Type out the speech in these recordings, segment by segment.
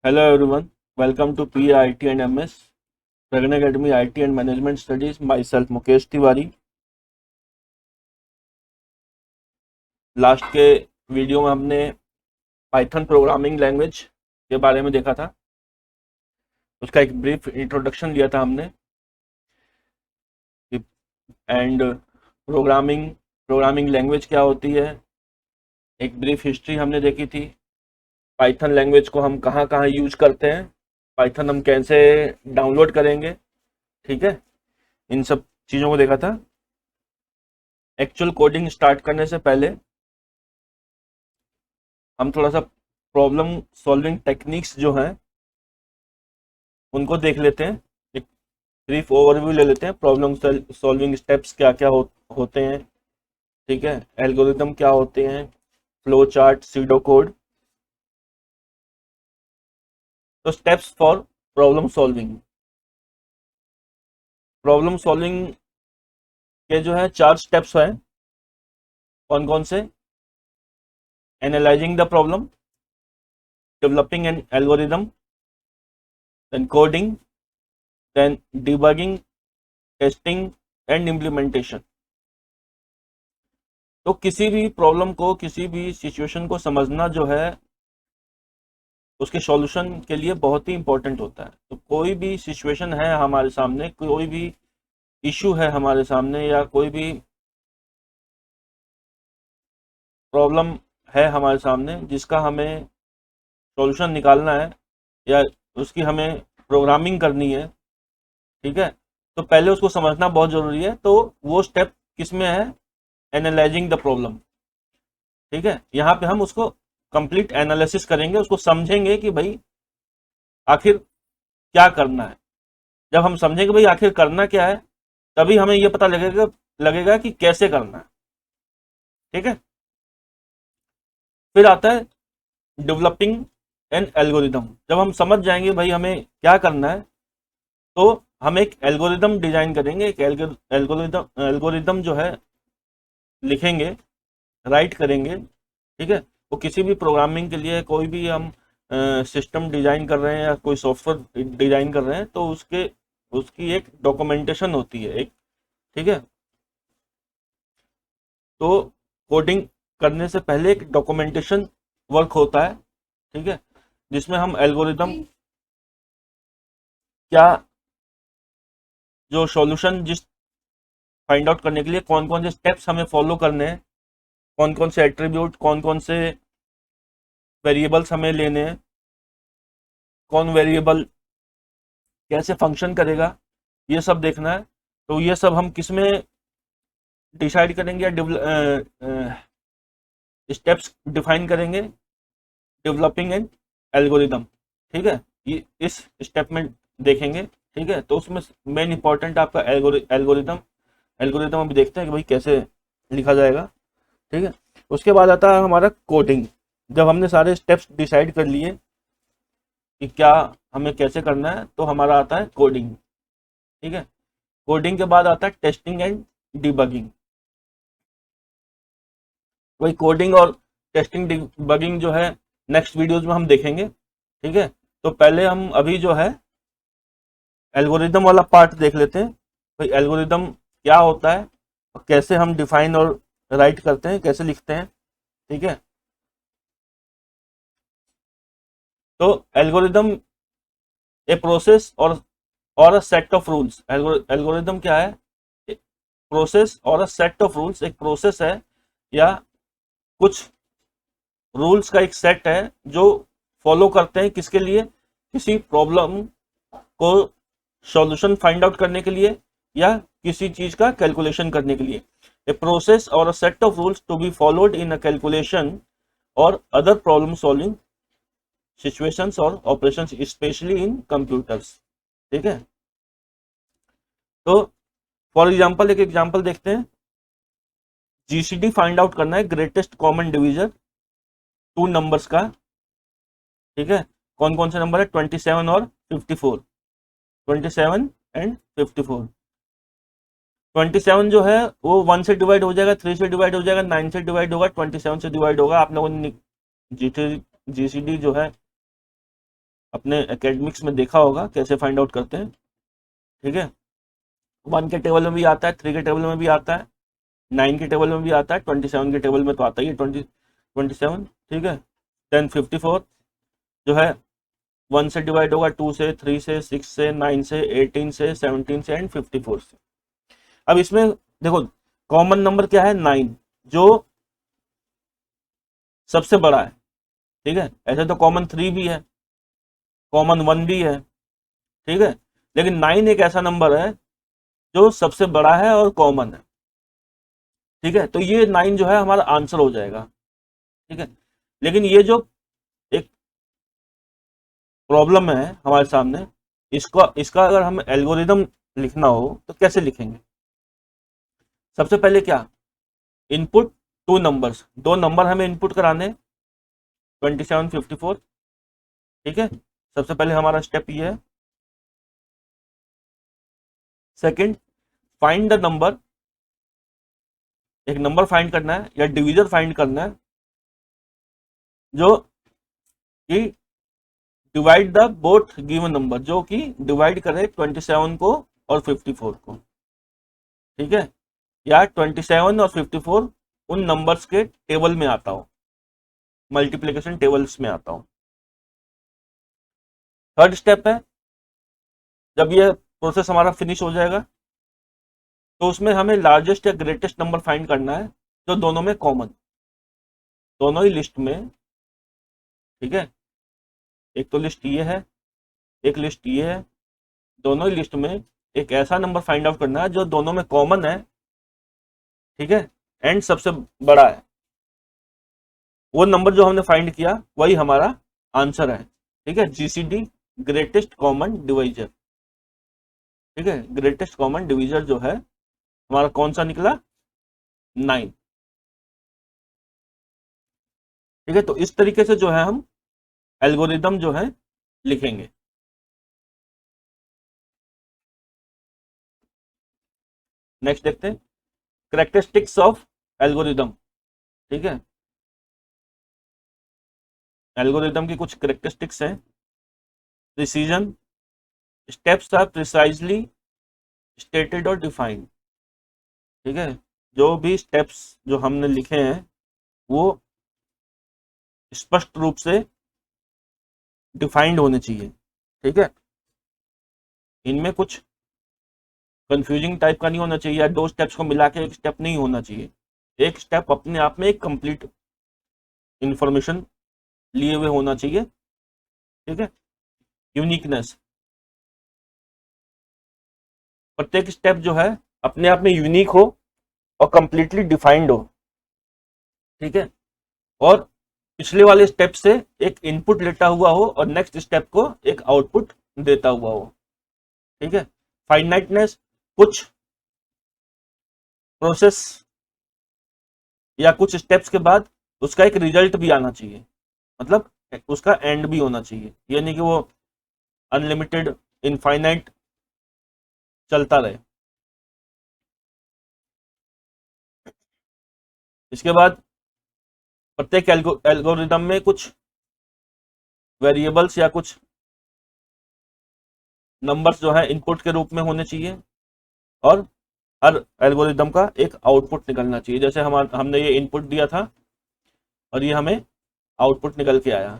Hello everyone, welcome to PIT and MS, Dragon Academy IT and Management Studies. Myself Mukesh Tiwari. Last के video में हमने Python programming language के बारे में देखा था, उसका एक ब्रीफ इंट्रोडक्शन लिया था हमने एंड प्रोग्रामिंग लैंग्वेज क्या होती है, एक ब्रीफ हिस्ट्री हमने देखी थी। पाइथन लैंग्वेज को हम कहाँ कहाँ यूज करते हैं, पाइथन हम कैसे डाउनलोड करेंगे, ठीक है, इन सब चीज़ों को देखा था। एक्चुअल कोडिंग स्टार्ट करने से पहले हम थोड़ा सा प्रॉब्लम सॉल्विंग टेक्निक्स जो हैं उनको देख लेते हैं, एक ब्रीफ ओवरव्यू ले लेते हैं। प्रॉब्लम सॉल्विंग स्टेप्स क्या क्या होते हैं, ठीक है, एल्गोरिदम क्या होते हैं, फ्लो चार्ट, सीडो कोड। तो स्टेप्स फॉर प्रॉब्लम सॉल्विंग के जो है 4 स्टेप्स हैं। कौन कौन से? Analysing the problem, developing an algorithm, then coding, then debugging, testing and implementation. तो किसी भी प्रॉब्लम को, किसी भी सिचुएशन को समझना जो है उसके सॉल्यूशन के लिए बहुत ही इंपॉर्टेंट होता है। तो कोई भी सिचुएशन है हमारे सामने, कोई भी इशू है हमारे सामने, या कोई भी प्रॉब्लम है हमारे सामने जिसका हमें सॉल्यूशन निकालना है या उसकी हमें प्रोग्रामिंग करनी है, ठीक है, तो पहले उसको समझना बहुत ज़रूरी है। तो वो स्टेप किस में है? एनालाइजिंग द प्रॉब्लम, ठीक है। यहाँ पे हम उसको कंप्लीट एनालिसिस करेंगे, उसको समझेंगे कि भाई आखिर क्या करना है। जब हम समझेंगे भाई आखिर करना क्या है, तभी हमें ये पता लगेगा कि कैसे करना है, ठीक है। फिर आता है डेवलपिंग एन एल्गोरिदम। जब हम समझ जाएंगे भाई हमें क्या करना है, तो हम एक एल्गोरिदम डिजाइन करेंगे, एक एल्गोरिदम जो है लिखेंगे, राइट करेंगे, ठीक है। वो किसी भी प्रोग्रामिंग के लिए, कोई भी हम सिस्टम डिजाइन कर रहे हैं या कोई सॉफ्टवेयर डिजाइन कर रहे हैं, तो उसकी एक डॉक्यूमेंटेशन होती है एक, ठीक है। तो कोडिंग करने से पहले एक डॉक्यूमेंटेशन वर्क होता है, ठीक है, जिसमें हम एल्गोरिदम क्या, जो सॉल्यूशन जिस फाइंड आउट करने के लिए कौन कौन से स्टेप्स हमें फॉलो करने हैं, कौन कौन से एट्रीब्यूट, कौन कौन से वेरिएबल्स हमें लेने हैं, कौन वेरिएबल कैसे फंक्शन करेगा, ये सब देखना है। तो ये सब हम किस में डिसाइड करेंगे या स्टेप्स डिफाइन करेंगे? डेवलपिंग एंड एल्गोरिदम, ठीक है, ये इस स्टेप में देखेंगे, ठीक है। तो उसमें मेन इंपॉर्टेंट आपका एल्गोरिदम एल्गोरिदम अभी देखते हैं कि भाई कैसे लिखा जाएगा, ठीक है। उसके बाद आता है हमारा कोडिंग। जब हमने सारे स्टेप्स डिसाइड कर लिए कि क्या हमें कैसे करना है, तो हमारा आता है कोडिंग, ठीक है। कोडिंग के बाद आता है टेस्टिंग एंड डिबगिंग। वही कोडिंग और टेस्टिंग डिबगिंग जो है नेक्स्ट वीडियोज में हम देखेंगे, ठीक है। तो पहले हम अभी जो है एल्गोरिदम वाला पार्ट देख लेते हैं। भाई एल्गोरिदम क्या होता है और कैसे हम डिफाइन और राइट करते हैं, कैसे लिखते हैं, ठीक है। तो algorithm A process or a set of rules. Algorithm क्या है? Process or a set of rules. एक प्रोसेस है या कुछ रूल्स का एक सेट है जो फॉलो करते हैं किसके लिए? किसी प्रॉब्लम को सॉल्यूशन फाइंड आउट करने के लिए या किसी चीज का कैलकुलेशन करने के लिए। A process or a set of rules to be followed in a calculation or other problem solving situations or operations, especially in computers, ठीक है। तो फॉर एग्जांपल एक एग्जांपल देखते हैं। जीसीडी फाइंड आउट करना है, greatest common division two numbers का, ठीक है। कौन कौन से नंबर है? 27 और 54, 27 एंड 54। 27 जो है वो 1 से डिवाइड हो जाएगा, 3 से डिवाइड हो जाएगा, 9 से डिवाइड होगा, 27 से डिवाइड होगा। आप लोगों ने जीसीडी जो है अपने एकेडमिक्स में देखा होगा कैसे फाइंड आउट करते हैं। ठीक है, 1 के टेबल में भी आता है, 3 के टेबल में भी आता है, 9 के टेबल में भी आता है, 27 के टेबल में तो आता ही है 27। ठीक है, देन 54 जो है 1 से डिवाइड होगा, 2 से, 3 से, 6 से, 9 से, 18 से, 17 से एंड 54 से। अब इसमें देखो कॉमन नंबर क्या है, 9, जो सबसे बड़ा है। ठीक है, ऐसे तो कॉमन 3 भी है, कॉमन 1 भी है। ठीक है, लेकिन 9 एक ऐसा नंबर है जो सबसे बड़ा है और कॉमन है। ठीक है, तो ये 9 जो है हमारा आंसर हो जाएगा। ठीक है, लेकिन ये जो एक प्रॉब्लम है हमारे सामने, इसका इसका अगर हम एल्गोरिदम लिखना हो तो कैसे लिखेंगे। सबसे पहले क्या, इनपुट 2 नंबर्स, 2 नंबर हमें इनपुट कराने, 27, 54। ठीक है, सबसे पहले हमारा स्टेप ये है। सेकंड, फाइंड द नंबर, एक नंबर फाइंड करना है या डिवीजर फाइंड करना है जो कि divide the both given number, जो कि डिवाइड करे 27 को और 54 को। ठीक है, या 27 और 54 उन नंबर्स के टेबल में आता हो, मल्टीप्लिकेशन टेबल्स में आता हो। थर्ड स्टेप है, जब ये प्रोसेस हमारा फिनिश हो जाएगा तो उसमें हमें लार्जेस्ट या ग्रेटेस्ट नंबर फाइंड करना है जो दोनों में कॉमन, दोनों ही लिस्ट में। ठीक है, एक तो लिस्ट ये है, एक लिस्ट ये है, दोनों ही लिस्ट में एक ऐसा नंबर फाइंड आउट करना है जो दोनों में कॉमन है। ठीक है, एंड सबसे बड़ा है। वो नंबर जो हमने फाइंड किया वही हमारा आंसर है। ठीक है, जीसीडी, ग्रेटेस्ट कॉमन डिवाइजर। ठीक है, ग्रेटेस्ट कॉमन डिवाइजर जो है हमारा कौन सा निकला, 9। ठीक है, तो इस तरीके से जो है हम एल्गोरिदम जो है लिखेंगे। नेक्स्ट देखते हैं कैरेक्टरिस्टिक्स ऑफ एल्गोरिदम। ठीक है, एल्गोरिदम की कुछ कैरेक्टरिस्टिक्स हैं। Precision, steps are precisely stated और डिफाइंड। ठीक है, जो भी स्टेप्स जो हमने लिखे हैं वो स्पष्ट रूप से डिफाइंड होने चाहिए। ठीक है, इनमें कुछ कंफ्यूजिंग टाइप का नहीं होना चाहिए, या 2 स्टेप्स को मिला के एक स्टेप नहीं होना चाहिए। एक स्टेप अपने आप में एक कंप्लीट इंफॉर्मेशन लिए हुए होना चाहिए। ठीक है, यूनिकनेस, प्रत्येक स्टेप जो है अपने आप में यूनिक हो और कंप्लीटली डिफाइंड हो। ठीक है, और पिछले वाले स्टेप से एक इनपुट लेता हुआ हो और नेक्स्ट स्टेप को एक आउटपुट देता हुआ हो। ठीक है, फाइनाइटनेस, कुछ प्रोसेस या कुछ स्टेप्स के बाद उसका एक रिजल्ट भी आना चाहिए, मतलब उसका एंड भी होना चाहिए, यानी कि वो अनलिमिटेड, इनफाइनाइट चलता रहे। इसके बाद प्रत्येक एल्गोरिदम में कुछ वेरिएबल्स या कुछ नंबर्स जो है इनपुट के रूप में होने चाहिए, और हर एल्गोरिदम का एक आउटपुट निकलना चाहिए। जैसे हमने ये इनपुट दिया था और ये हमें आउटपुट निकल के आया,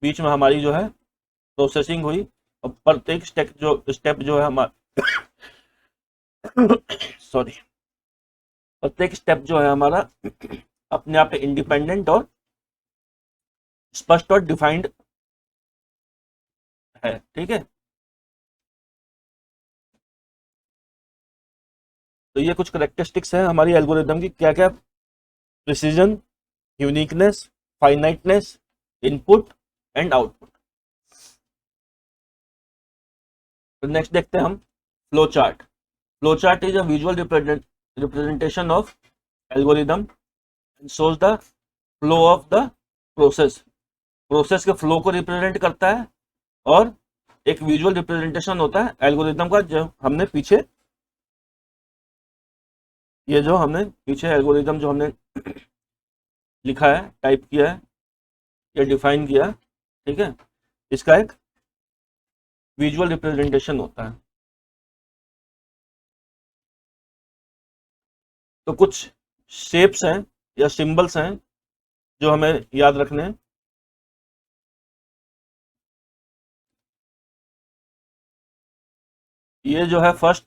बीच में हमारी जो है प्रोसेसिंग हुई, और प्रत्येक स्टेप जो है हमारा सॉरी, प्रत्येक स्टेप जो है हमारा अपने आप में इंडिपेंडेंट और स्पष्ट और डिफाइंड है। ठीक है, तो ये कुछ करेक्टरिस्टिक्स है हमारी एल्गोरिदम की, क्या क्या, precision, uniqueness, finiteness, input and output. तो नेक्स्ट देखते हैं हम flow chart. Flow chart is a visual representation of algorithm, shows the flow of the process, process के फ्लो को रिप्रेजेंट करता है, और एक विजुअल रिप्रेजेंटेशन होता है एल्गोरिदम का, जो हमने पीछे, ये जो हमने पीछे एल्गोरिदम जो हमने लिखा है, टाइप किया है या डिफाइन किया। ठीक है, इसका एक विजुअल रिप्रेजेंटेशन होता है। तो कुछ शेप्स हैं या सिंबल्स हैं जो हमें याद रखने हैं। ये जो है फर्स्ट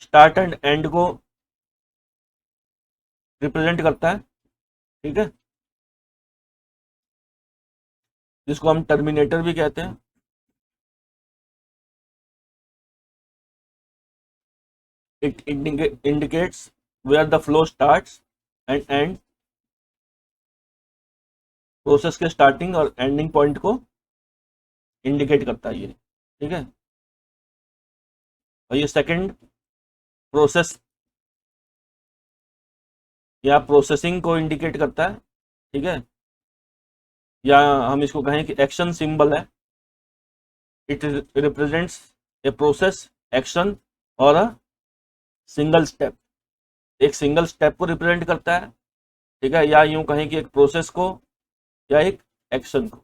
स्टार्ट एंड एंड को रिप्रेजेंट करता है, ठीक है, जिसको हम टर्मिनेटर भी कहते हैं। It indicates where the flow starts and end, process के स्टार्टिंग और एंडिंग पॉइंट को इंडिकेट करता है ये, ठीक है। और ये सेकंड प्रोसेस या प्रोसेसिंग को इंडिकेट करता है, ठीक है, या हम इसको कहें कि एक्शन सिंबल है। It represents a process, action or a single step, एक सिंगल स्टेप को रिप्रेजेंट करता है, ठीक है, या यूं कहें कि एक प्रोसेस को या एक एक्शन को।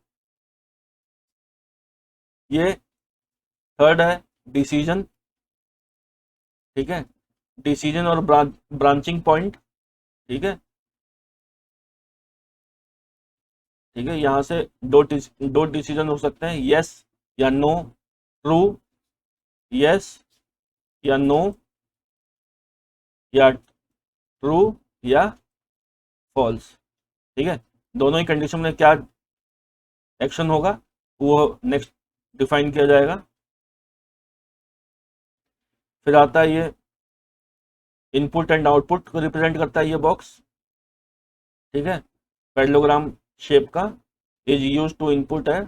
ये थर्ड है डिसीजन, ठीक है, डिसीजन और ब्रांचिंग पॉइंट, ठीक है, ठीक है, यहाँ से दो डिसीजन हो सकते हैं, यस या नो, ट्रू यस या नो, या ट्रू या फॉल्स, ठीक है। दोनों ही कंडीशन में क्या एक्शन होगा वो नेक्स्ट डिफाइन किया जाएगा। फिर आता है ये इनपुट एंड आउटपुट को रिप्रेजेंट करता है ये बॉक्स, ठीक है, पैरेललोग्राम शेप का, इज यूज टू इनपुट है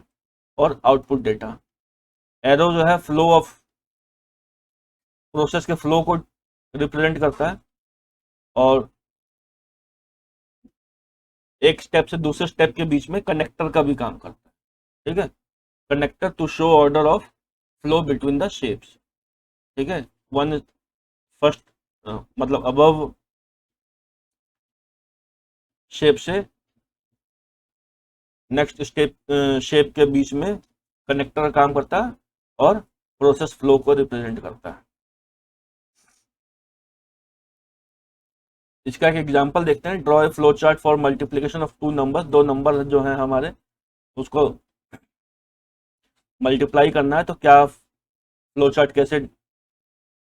और आउटपुट डेटा। एरो जो है फ्लो ऑफ, प्रोसेस के फ्लो को रिप्रेजेंट करता है और एक स्टेप से दूसरे स्टेप के बीच में कनेक्टर का भी काम करता है, ठीक है, connector to show order of flow between the shapes, ठीक है। वन फर्स्ट मतलब अबव शेप से नेक्स्ट स्टेप शेप के बीच में कनेक्टर का काम करता है और प्रोसेस फ्लो को रिप्रेजेंट करता है। इसका एक एग्जांपल देखते हैं। Draw a flow chart for multiplication of two numbers, दो नंबर जो हैं हमारे उसको मल्टीप्लाई करना है, तो क्या फ्लो चार्ट कैसे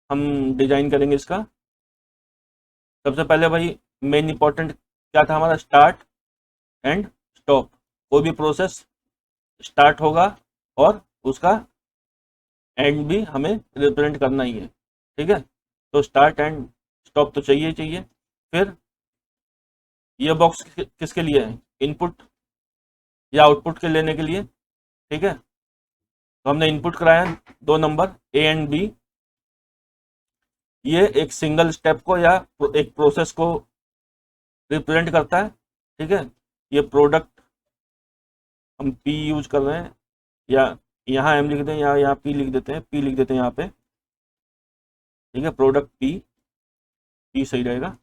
हम डिजाइन करेंगे इसका। सबसे पहले भाई मेन इंपॉर्टेंट क्या था हमारा, स्टार्ट एंड स्टॉप। कोई भी प्रोसेस स्टार्ट होगा और उसका एंड भी हमें रिप्रेजेंट करना ही है, ठीक है। तो स्टार्ट एंड स्टॉप तो चाहिए ही चाहिए। फिर ये बॉक्स किसके लिए है, इनपुट या आउटपुट के लेने के लिए, ठीक है। तो हमने इनपुट कराया दो नंबर ए एंड बी, ये एक सिंगल स्टेप को या एक प्रोसेस को रिप्रेजेंट करता है, ठीक है। ये प्रोडक्ट हम पी यूज कर रहे हैं, या यहाँ एम लिख दें या यहाँ पी लिख देते हैं, पी लिख देते हैं यहाँ पे, ठीक है, प्रोडक्ट पी, पी सही रहेगा,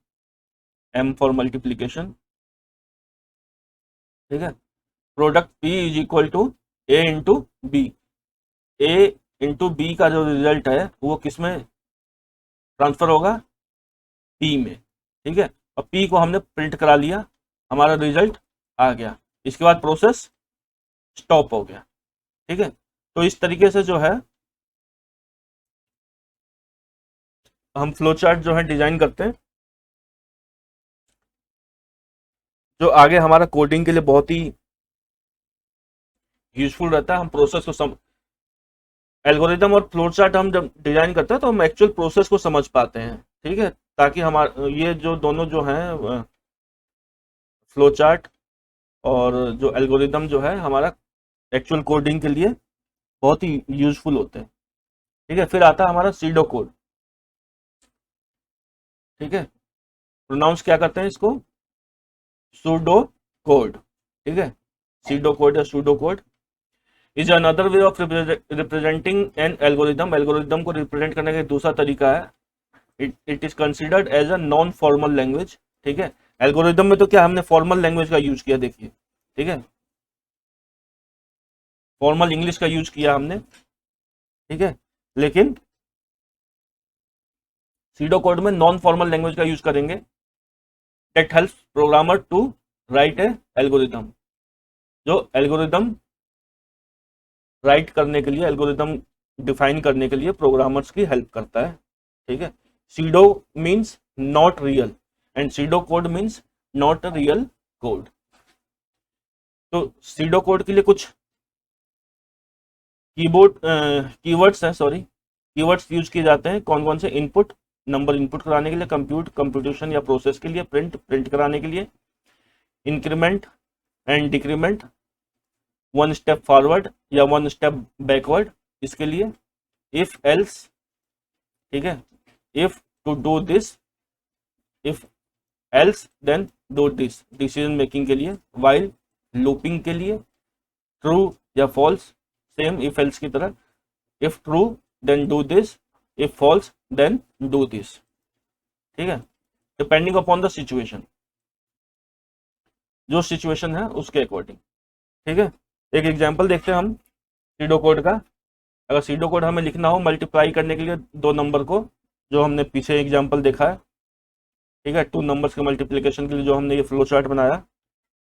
एम फॉर मल्टीप्लीकेशन, ठीक है। Product P is equal to A into B. A into B का जो रिजल्ट है वो किस में ट्रांसफर होगा, पी में, ठीक है। और पी को हमने प्रिंट करा लिया, हमारा रिजल्ट आ गया। इसके बाद प्रोसेस स्टॉप हो गया, ठीक है। तो इस तरीके से जो है हम फ्लो चार्ट जो है डिजाइन करते हैं, जो आगे हमारा कोडिंग के लिए बहुत ही यूजफुल रहता है। हम प्रोसेस को एल्गोरिदम और फ्लो चार्ट हम जब डिजाइन करते हैं तो हम एक्चुअल प्रोसेस को समझ पाते हैं, ठीक है, ताकि हमारे ये जो दोनों जो हैं फ्लो चार्ट और जो एल्गोरिदम जो है हमारा एक्चुअल कोडिंग के लिए बहुत ही यूजफुल होते हैं, ठीक है। फिर आता है हमारा सीडो कोड, ठीक है, प्रोनाउंस क्या करते हैं इसको, सूडो कोड, ठीक है, सीडो कोड या pseudo code is another way of representing an algorithm. Algorithm को रिप्रेजेंट करने का दूसरा तरीका है, it is considered as a non formal language, ठीक है। एल्गोरिदम में तो क्या हमने फॉर्मल लैंग्वेज का यूज किया, देखिए, ठीक है, फॉर्मल इंग्लिश का यूज किया हमने, ठीक है, लेकिन सीडो कोड में नॉन फॉर्मल लैंग्वेज का यूज करेंगे that helps programmer to write a algorithm, जो एल्गोरिथम राइट करने के लिए, एल्गोरिथम डिफाइन करने के लिए प्रोग्रामर्स की हेल्प करता है। ठीक है, pseudo means not real and pseudo code means not real code. तो सीडो कोड के लिए कुछ कीवर्ड्स हैं, कीवर्ड्स यूज किए जाते हैं। कौन कौन से? इनपुट, नंबर इनपुट कराने के लिए, कंप्यूटेशन या प्रोसेस के लिए, प्रिंट कराने के लिए, increment and decrement, one step forward या वन स्टेप बैकवर्ड इसके लिए, इफ एल्स, ठीक है, if to do this, if else then do this decision making के लिए, वाइल लूपिंग के लिए, ट्रू या फॉल्स सेम इफ एल्स की तरह, if true then do this, if false then do this. ठीक है, डिपेंडिंग अपॉन द सिचुएशन, जो सिचुएशन है उसके अकॉर्डिंग। ठीक है, एक एग्जांपल देखते हैं हम सीडो कोड का। अगर सीडो कोड हमें लिखना हो मल्टीप्लाई करने के लिए दो नंबर को, जो हमने पीछे एग्जांपल देखा है, ठीक है, टू नंबर्स के मल्टीप्लिकेशन के लिए जो हमने ये फ्लो चार्ट बनाया,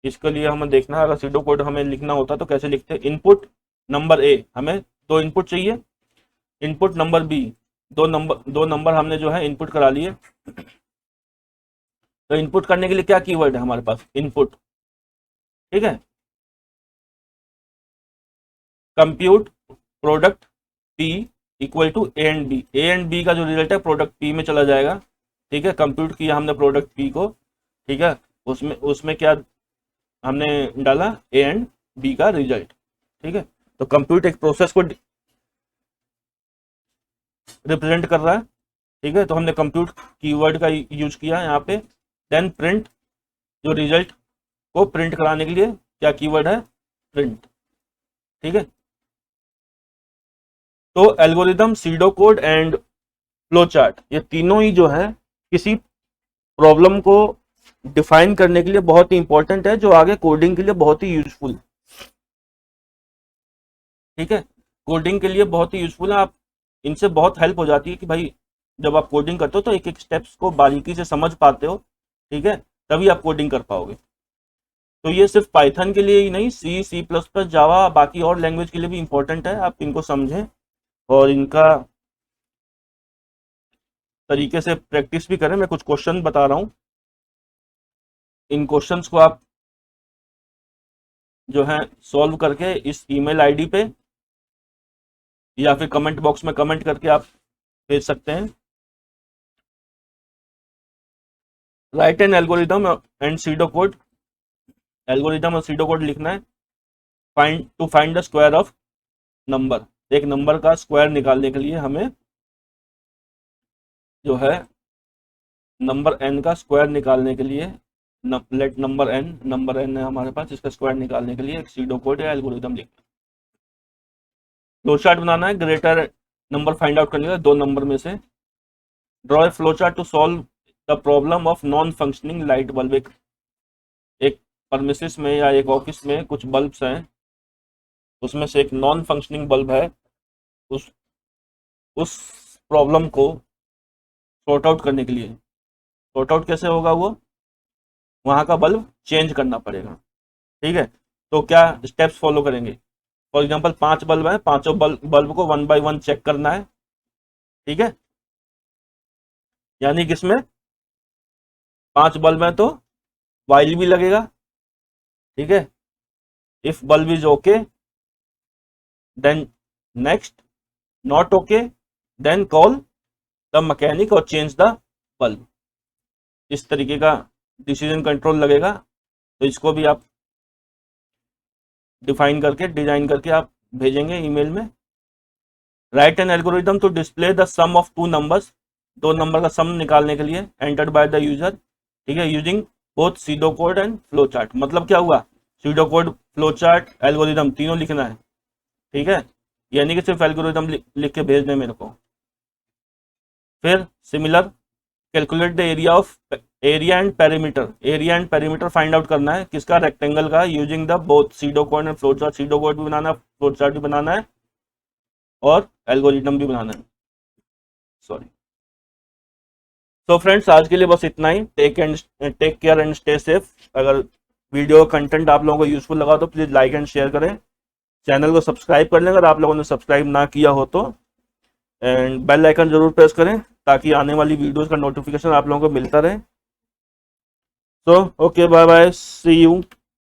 इसके लिए हमें देखना है अगर सीडो कोड हमें लिखना होता तो कैसे लिखते हैं। इनपुट नंबर ए, हमें दो इनपुट चाहिए, इनपुट नंबर बी, दो नंबर हमने जो है इनपुट करा लिए। तो इनपुट करने के लिए क्या कीवर्ड है हमारे पास? इनपुट। ठीक है, compute product P equal to A and B, A and B का जो रिजल्ट है प्रोडक्ट पी में चला जाएगा। ठीक है, कंप्यूट किया हमने प्रोडक्ट पी को, ठीक है, उसमें उसमें क्या हमने डाला? ए एंड बी का रिजल्ट। ठीक है, तो कंप्यूट एक प्रोसेस को रिप्रेजेंट कर रहा है। ठीक है, तो हमने कंप्यूट कीवर्ड का यूज किया यहाँ पे। देन प्रिंट, जो रिजल्ट को प्रिंट कराने के लिए क्या कीवर्ड है? प्रिंट। ठीक है, तो algorithm, SIDO code and flow chart, ये तीनों ही जो है किसी प्रॉब्लम को डिफाइन करने के लिए बहुत ही इंपॉर्टेंट है, जो आगे कोडिंग के लिए बहुत ही यूजफुल। ठीक है, कोडिंग के लिए बहुत ही यूजफुल है। आप इनसे बहुत हेल्प हो जाती है कि भाई जब आप कोडिंग करते हो तो एक एक स्टेप्स को बारीकी से समझ पाते हो। ठीक है, तभी आप कोडिंग कर पाओगे। तो ये सिर्फ पाइथन के लिए ही नहीं, सी प्लस प्लस, जावा, बाकी और लैंग्वेज के लिए भी इंपॉर्टेंट है। आप इनको समझें और इनका तरीके से प्रैक्टिस भी करें। मैं कुछ क्वेश्चन बता रहा हूँ, इन क्वेश्चंस को आप जो है सॉल्व करके इस ईमेल आईडी पे या फिर कमेंट बॉक्स में कमेंट करके आप भेज सकते हैं। Right an algorithm and pseudo code, algorithm और सीडो कोड लिखना है। Find the square of number, एक नंबर का स्क्वायर निकालने के लिए हमें जो है नंबर एन का स्क्वायर निकालने के लिए लेट नंबर एन है हमारे पास, इसका स्क्वायर निकालने के लिए एक सीडो कोड या एल्गोरिदम लिखना है। फ्लो चार्ट बनाना है, ग्रेटर नंबर फाइंड आउट करने का दो नंबर में से। Draw a flow chart to solve the problem of non functioning light bulb, एक परमिसेस में या एक ऑफिस में कुछ बल्ब्स हैं, उसमें से एक नॉन फंक्शनिंग बल्ब है। उस प्रॉब्लम को सॉर्ट आउट करने के लिए, सॉर्ट आउट कैसे होगा? वो वहाँ का बल्ब चेंज करना पड़ेगा। ठीक है, तो क्या स्टेप्स फॉलो करेंगे? फॉर एग्जांपल 5 बल्ब है, पांचों बल्ब को 1 बाय 1 चेक करना है। ठीक है, यानी कि इसमें 5 बल्ब है तो वाइल भी लगेगा। ठीक है, if bulb is okay then next, not okay then call the mechanic और चेंज द बल्ब। इस तरीके का डिसीजन कंट्रोल लगेगा। तो इसको भी आप डिफाइन करके, डिजाइन करके आप भेजेंगे ईमेल में। Write an algorithm to display the sum of two numbers, दो नंबर का सम निकालने के लिए, एंटर्ड बाय द यूजर। ठीक है, using both SIDO code and flow chart. मतलब क्या हुआ? SIDO code, flow chart, algorithm तीनों लिखना है। ठीक है, यानी कि सिर्फ एल्गोरिदम लिख के भेज दें मेरे को। फिर similar, calculate the area and perimeter, area and perimeter find out करना है किसका? रेक्टेंगल का, using the both SIDO code and flow chart. Pseudo code भी बनाना है, फ्लो चार्ट भी बनाना है, और एल्गोरिदम भी बनाना है। सॉरी। तो फ्रेंड्स आज के लिए बस इतना ही। Take care and stay safe. अगर वीडियो कंटेंट आप लोगों को यूजफुल लगा तो प्लीज़ लाइक एंड शेयर करें। चैनल को सब्सक्राइब कर लें अगर आप लोगों ने सब्सक्राइब ना किया हो तो, एंड बेल आइकन जरूर प्रेस करें ताकि आने वाली वीडियोस का नोटिफिकेशन आप लोगों को मिलता रहे। So okay, bye bye, see you.